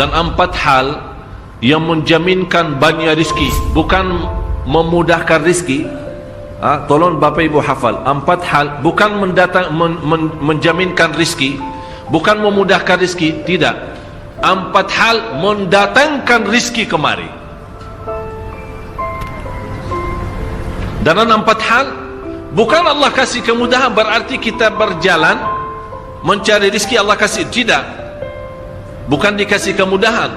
dan 4 hal yang menjaminkan banyak rizki, bukan memudahkan rizki. Tolong Bapak Ibu hafal, 4 hal bukan menjaminkan rizki, bukan memudahkan rizki, tidak. 4 hal mendatangkan rizki kemari. Dan 4 hal bukan Allah kasih kemudahan berarti kita berjalan mencari rizki Allah kasih, tidak. Bukan dikasih kemudahan,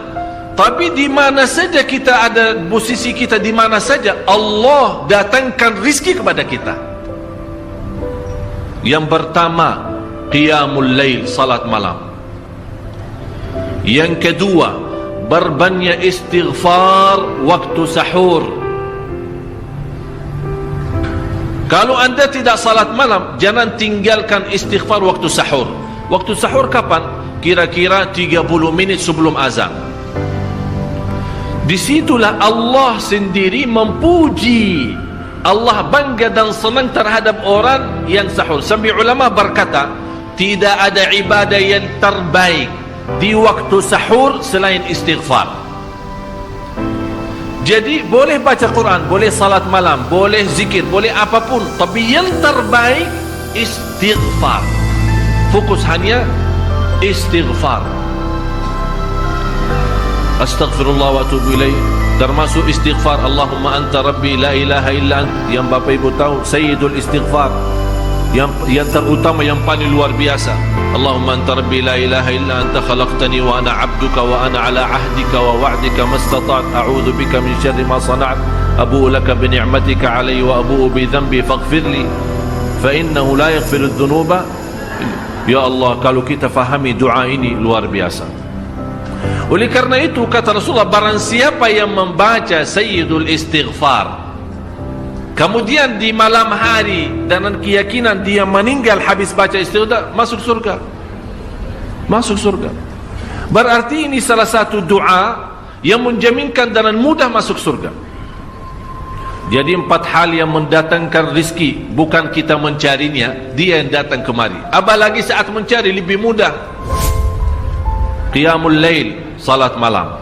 tapi di mana saja kita ada, posisi kita di mana saja, Allah datangkan rizki kepada kita. Yang pertama, qiyamul lail, salat malam. Yang kedua, berbanyak istighfar waktu sahur. Kalau anda tidak salat malam, jangan tinggalkan istighfar waktu sahur. Waktu sahur kapan? Kira-kira 30 minit sebelum azan. Disitulah Allah sendiri memuji, Allah bangga dan senang terhadap orang yang sahur. Sampai ulama berkata, tidak ada ibadah yang terbaik di waktu sahur selain istighfar. Jadi boleh baca Quran, boleh salat malam, boleh zikir, boleh apapun, tapi yang terbaik istighfar. Fokus hanya istighfar. Astaghfirullah wa atubu ilaih, termasuk istighfar Allahumma anta rabbi la ilaha illa ant, yang Bapak Ibu tahu sayyidul istighfar, yang terutama, yang paling luar biasa. Allahumma anta rabbi la ilaha illa anta khalaqtani wa ana abduka wa ana ala ahdika wa wa'dika mastata'at a'udzu bika min syarri ma sana'at abu'u laka bi ni'matika alayya wa abu'u bi dhanbi faghfirli fa innahu la yaghfiru adh-dhunuba. Ya Allah, kalau kita fahami doa ini luar biasa. Oleh karena itu kata Rasulullah, barang siapa yang membaca sayyidul istighfar kemudian di malam hari dengan keyakinan dia meninggal habis baca istighfar, masuk surga. Masuk surga. Berarti ini salah satu doa yang menjaminkan dengan mudah masuk surga. Jadi 4 hal yang mendatangkan rizki, bukan kita mencarinya, dia yang datang kemari. Apalagi saat mencari lebih mudah. Qiyamul lail, salat malam.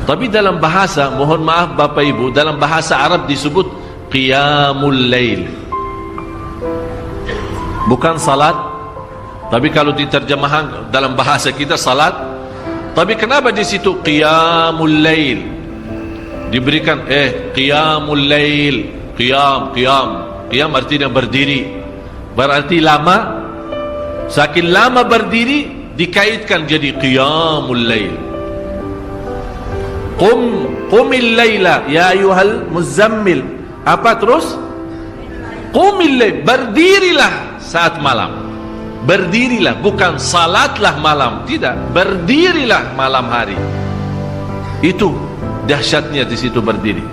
Tapi dalam bahasa, mohon maaf Bapak Ibu, dalam bahasa Arab disebut qiyamul lail, bukan salat. Tapi kalau diterjemahkan dalam bahasa kita salat. Tapi kenapa di situ qiyamul lail diberikan qiyamul lail? Qiyam artinya berdiri, berarti lama. Saking lama berdiri dikaitkan jadi qiyamul lail. Qumil laila ya ayyuhal muzammil. Apa terus? Qumil lail, berdirilah saat malam. Berdirilah, bukan salatlah malam, tidak, berdirilah malam hari. Itu dahsyatnya di situ, berdiri.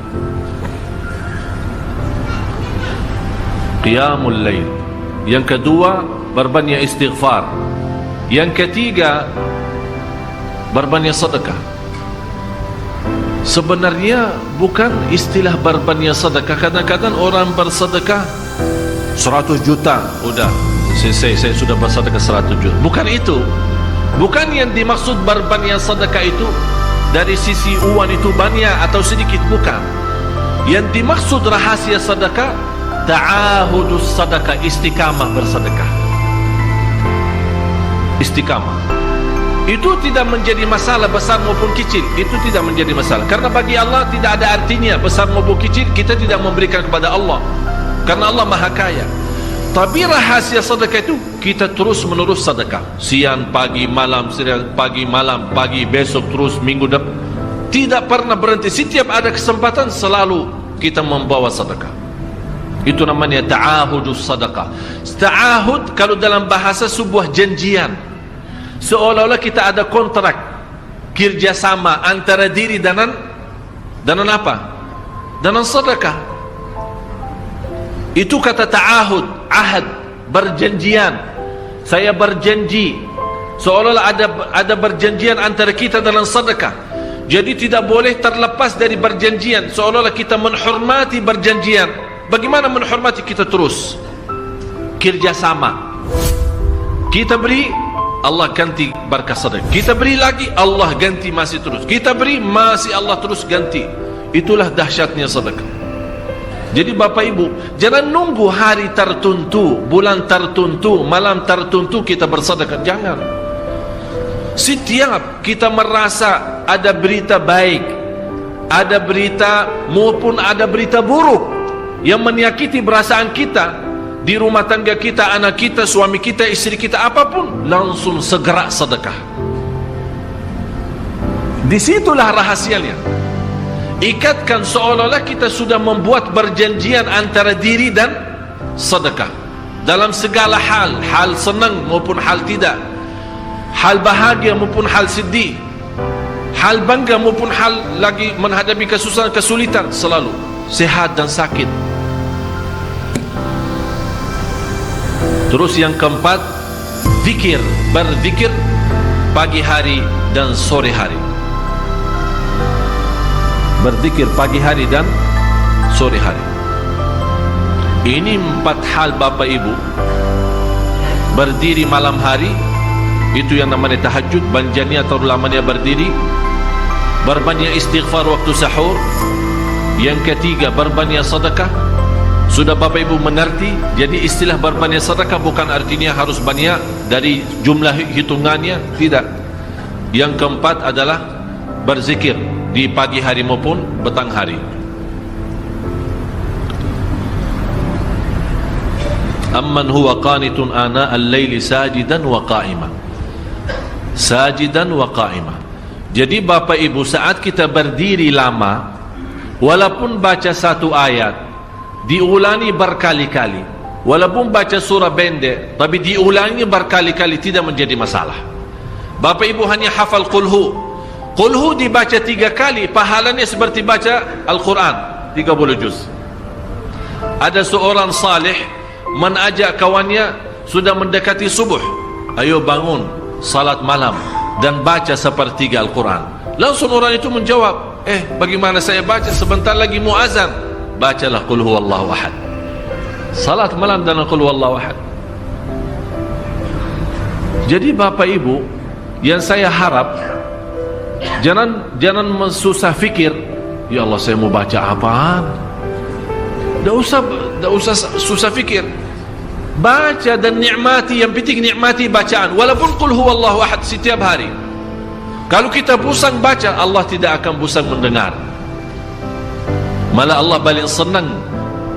Qiyamul lail. Yang kedua, berbanyak istighfar. Yang ketiga, berbanyak sedekah. Sebenarnya bukan istilah berbanyak sedekah. Kadang-kadang orang bersedekah 100 juta, udah saya sudah bersedekah 100 juta. Bukan itu. Bukan yang dimaksud berbanyak sedekah itu dari sisi uang itu banyak atau sedikit, bukan. Yang dimaksud rahasia sedekah, ta'ahudus sedekah, istiqamah bersedekah. Istiqamah itu tidak menjadi masalah besar maupun kecil. Itu tidak menjadi masalah, karena bagi Allah tidak ada artinya besar maupun kecil. Kita tidak memberikan kepada Allah karena Allah maha kaya. Tapi rahasia sedekah itu kita terus menerus sedekah, siang pagi malam, siang pagi malam, pagi besok terus, minggu depan, tidak pernah berhenti. Setiap ada kesempatan selalu kita membawa sedekah. Itu namanya ta'ahudus sedekah. Ta'ahud kalau dalam bahasa sebuah janjian, seolah-olah kita ada kontrak kerjasama antara diri dengan apa? Dengan sedekah. Itu kata ta'ahud, ahad, berjanjian. Saya berjanji, seolah-olah ada berjanjian antara kita dalam sedekah. Jadi tidak boleh terlepas dari berjanjian, seolah-olah kita menghormati berjanjian. Bagaimana menghormati? Kita terus kerjasama. Kita beri, Allah ganti berkah sedekah. Kita beri lagi, Allah ganti masih terus. Kita beri, masih Allah terus ganti. Itulah dahsyatnya sedekah. Jadi Bapak Ibu, jangan nunggu hari tertentu, bulan tertentu, malam tertentu kita bersedekah. Jangan. Setiap kita merasa ada berita baik, ada berita maupun ada berita buruk yang menyakiti perasaan kita di rumah tangga kita, anak kita, suami kita, istri kita, apapun, langsung segera sedekah. Disitulah rahasianya. Ikatkan seolah-olah kita sudah membuat perjanjian antara diri dan sedekah dalam segala hal, hal senang maupun hal tidak, hal bahagia maupun hal sedih, hal bangga maupun hal lagi menghadapi kesusahan, kesulitan, selalu sehat dan sakit. Terus yang keempat, zikir, berzikir pagi hari dan sore hari. Berzikir pagi hari dan sore hari. Ini 4 hal Bapak Ibu. Berdiri malam hari, itu yang namanya tahajud, banjanya atau lamanya berdiri. Berbanyak istighfar waktu sahur. Yang ketiga, berbanyak sedekah. Sudah Bapak Ibu mengerti. Jadi istilah berbanyak sedekah bukan artinya harus banyak dari jumlah hitungannya, tidak. Yang keempat adalah berzikir di pagi hari maupun petang hari. Amman huwa qanitun ana al-laili sajidan wa qa'ima. Sajidan wa qa'ima. Jadi Bapak Ibu, saat kita berdiri lama, walaupun baca satu ayat, diulangi berkali-kali, walaupun baca surah pendek, tapi diulangi berkali-kali, tidak menjadi masalah. Bapak Ibu hanya hafal qulhu. Qulhu dibaca 3 kali, pahalanya seperti baca Al-Quran 30 juz. Ada seorang salih mengajak kawannya, sudah mendekati subuh, ayo bangun salat malam dan baca sepertiga Al-Quran. Langsung orang itu menjawab, bagaimana saya baca, sebentar lagi muazan. Bacalah qul huwallahu ahad, salat malam dan qul huwallahu ahad. Jadi Bapak Ibu, yang saya harap, jangan susah fikir, ya Allah saya mau baca apaan. Tidak usah susah fikir. Baca dan nikmati, yang penting nikmati bacaan. Walaupun qul huwallahu ahad setiap hari. Kalau kita pusing baca, Allah tidak akan pusing mendengar. Malah Allah paling senang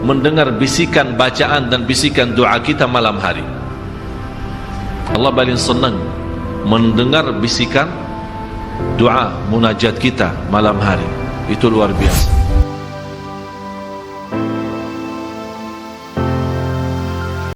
mendengar bisikan bacaan dan bisikan doa kita malam hari. Allah paling senang mendengar bisikan doa munajat kita malam hari. Itu luar biasa.